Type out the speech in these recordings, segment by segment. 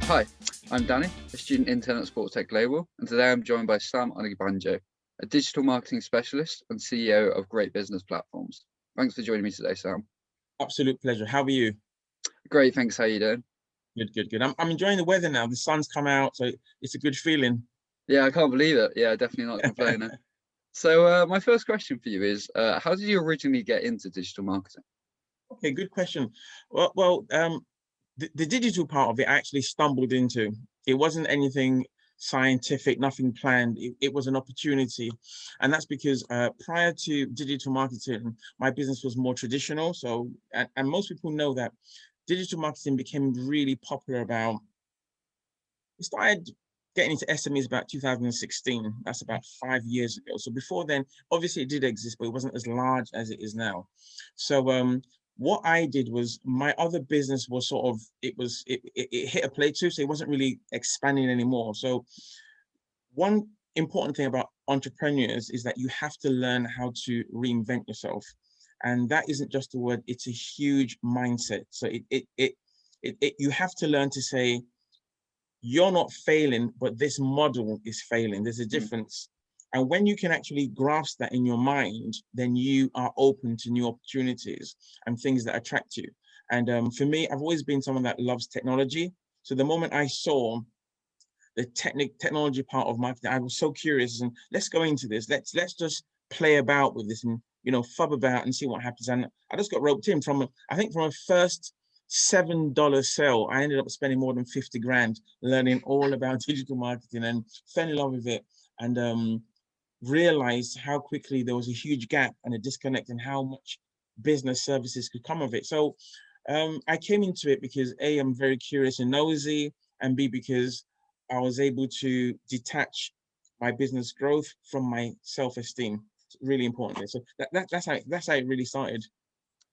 Hi, I'm Danny, a student intern at Sports Tech Global, and today I'm joined by Sam Onigbanjo, a digital marketing specialist and CEO of Great Business Platforms. Thanks for joining me today, Sam. Absolute pleasure. How are you? Great, thanks. How are you doing? Good. I'm enjoying the weather now. The sun's come out, so it's a good feeling. Yeah, I can't believe it. Yeah, definitely not complaining. So my first question for you is, how did you originally get into digital marketing? Okay, good question. The digital part of it I actually stumbled into. It wasn't anything scientific, nothing planned. It was an opportunity. And that's because prior to digital marketing, my business was more traditional. So, and most people know that digital marketing became really popular about, we started getting into SMEs about 2016. That's about 5 years ago. So before then, obviously it did exist, but it wasn't as large as it is now. So what I did was, my other business was sort of, it hit a plateau, so it wasn't really expanding anymore. So one important thing about entrepreneurs is that you have to learn how to reinvent yourself. And that isn't just a word, it's a huge mindset. So you have to learn to say, you're not failing, but this model is failing. There's a difference. And when you can actually grasp that in your mind, then you are open to new opportunities and things that attract you. And for me, I've always been someone that loves technology. So the moment I saw the technology part of marketing, I was so curious, and let's go into this. Let's just play about with this and, fub about and see what happens. And I just got roped in from a first $7 sale. I ended up spending more than 50 grand learning all about digital marketing, and fell in love with it, and realized how quickly there was a huge gap and a disconnect, and how much business services could come of it. So I came into it because A, I'm very curious and nosy, and B, because I was able to detach my business growth from my self-esteem. It's really important. So that's how it really started.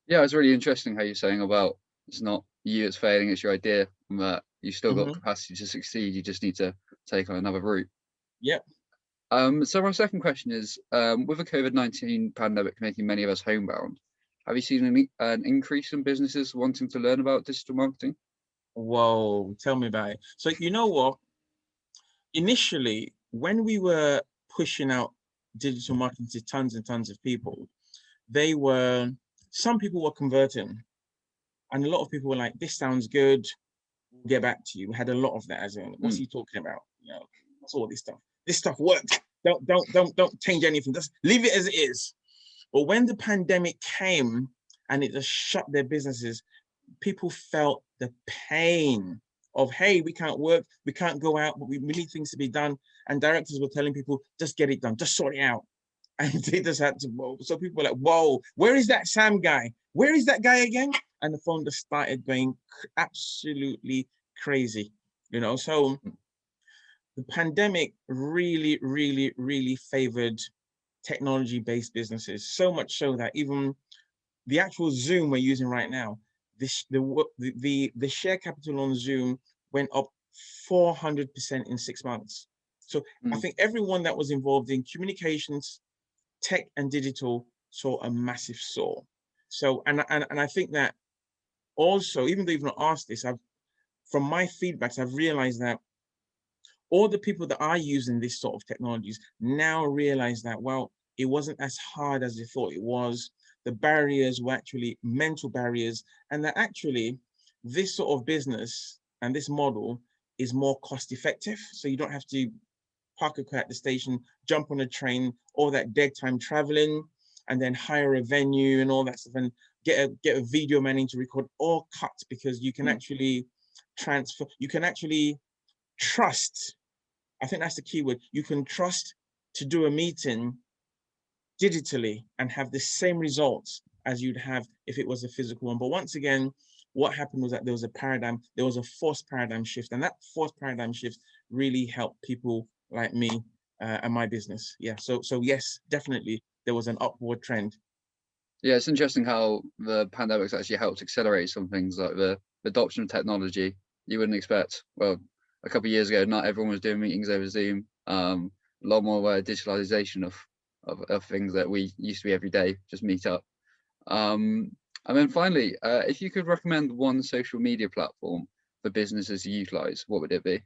Yeah, it's really interesting how you're saying about it's not you that's failing, it's your idea, and that you've still got capacity to succeed. You just need to take on another route. Yep. So my second question is, with the COVID-19 pandemic making many of us homebound, have you seen an increase in businesses wanting to learn about digital marketing? Whoa, tell me about it. So you know what? Initially, when we were pushing out digital marketing to tons and tons of people, some people were converting, and a lot of people were like, "This sounds good. We'll get back to you." We had a lot of that, as in, "What's he talking about? What's all this stuff? This stuff worked. Don't change anything. Just leave it as it is." But when the pandemic came and it just shut their businesses, people felt the pain of, hey, we can't work, we can't go out, but we need things to be done. And directors were telling people, just get it done, just sort it out. And they just had to, whoa. So people were like, whoa, where is that Sam guy? Where is that guy again? And the phone just started going absolutely crazy, So the pandemic really favored technology-based businesses, so much so that even the actual Zoom we're using right now, the share capital on Zoom went up 400% in 6 months. So I think everyone that was involved in communications, tech, and digital saw a massive soar. So and I think that also, even though you've not asked this, from my feedbacks, I've realized that all the people that are using this sort of technologies now realize that, well, it wasn't as hard as they thought it was. The barriers were actually mental barriers, and that actually this sort of business and this model is more cost effective. So you don't have to park a car at the station, jump on a train, all that dead time traveling, and then hire a venue and all that stuff, and get a video man in to record, all cut, because you can actually transfer, you can actually trust. I think that's the key word. You can trust to do a meeting digitally and have the same results as you'd have if it was a physical one. But once again, what happened was that there was a forced paradigm shift, and that forced paradigm shift really helped people like me and my business. Yeah. So yes, definitely there was an upward trend. Yeah, it's interesting how the pandemic's actually helped accelerate some things like the adoption of technology. You wouldn't expect, well, a couple of years ago, not everyone was doing meetings over Zoom. A lot more digitalization of things that we used to be every day, just meet up. And then finally, if you could recommend one social media platform for businesses to utilize, what would it be?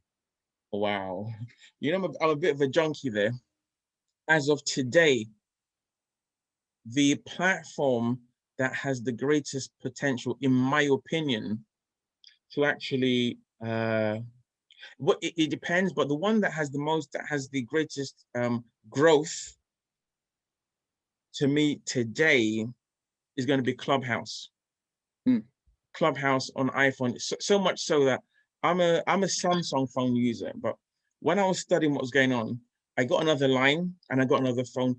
Wow. You know, I'm a bit of a junkie there. As of today, the platform that has the greatest potential, in my opinion, to actually, it depends, but the one that has the greatest growth to me today is going to be Clubhouse. Clubhouse on iPhone, so much so that I'm a Samsung phone user, but when I was studying what was going on, I got another line and I got another phone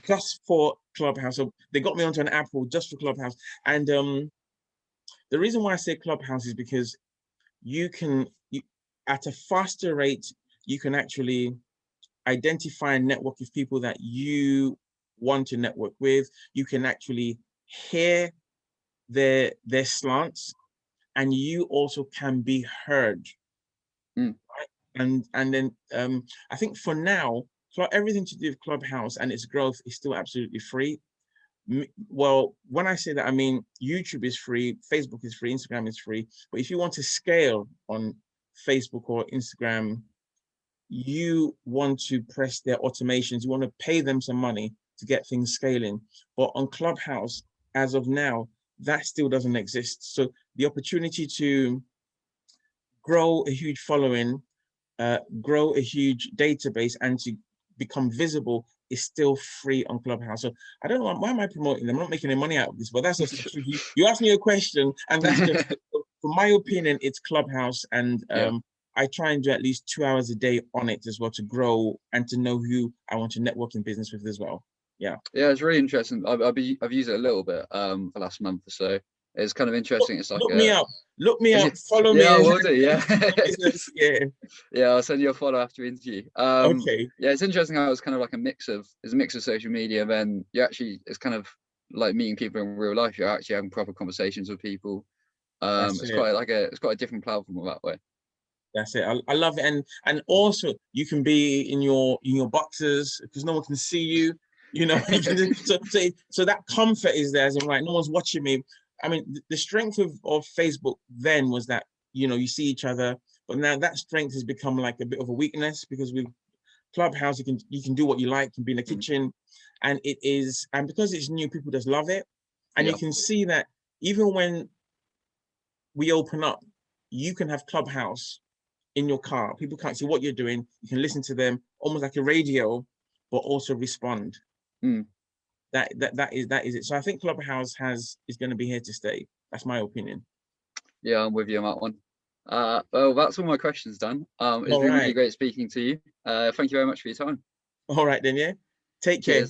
just for Clubhouse. So they got me onto an Apple just for Clubhouse. And the reason why I say Clubhouse is because you can, at a faster rate, you can actually identify and network with people that you want to network with. You can actually hear their slants, and you also can be heard. Right? And then I think for now, everything to do with Clubhouse and its growth is still absolutely free. Well, when I say that, I mean YouTube is free, Facebook is free, Instagram is free. But if you want to scale on Facebook or Instagram, you want to press their automations. You want to pay them some money to get things scaling. But on Clubhouse, as of now, that still doesn't exist. So the opportunity to grow a huge following, grow a huge database, and to become visible is still free on Clubhouse. So I don't know, why am I promoting them? I'm not making any money out of this, but that's just the truth. You asked me a question, and that's just, from my opinion, it's Clubhouse. And I try and do at least 2 hours a day on it as well, to grow and to know who I want to network in business with as well. Yeah, it's really interesting. I've used it a little bit for the last month or so. It's kind of interesting. It's like look me up, follow me. Yeah, I will do. Yeah. Yeah, I'll send you a follow after interview. Okay. Yeah, it's interesting how it's kind of like a mix of social media, and then it's kind of like meeting people in real life. You're actually having proper conversations with people. It's quite a different platform that way. That's it. I love it. And also you can be in your boxers because no one can see you. You know, so that comfort is there. As in, right, no one's watching me. I mean, the strength of Facebook then was that, you know, you see each other, but now that strength has become like a bit of a weakness, because with Clubhouse, you can do what you like, you can be in the kitchen, and because it's new, people just love it. And you can see that even when we open up, you can have Clubhouse in your car. People can't see what you're doing. You can listen to them almost like a radio, but also respond. That is it. So I think Clubhouse is going to be here to stay. That's my opinion. Yeah, I'm with you on that one. Well, that's all my questions done. It's been really great speaking to you. Thank you very much for your time. All right then, yeah. Take care.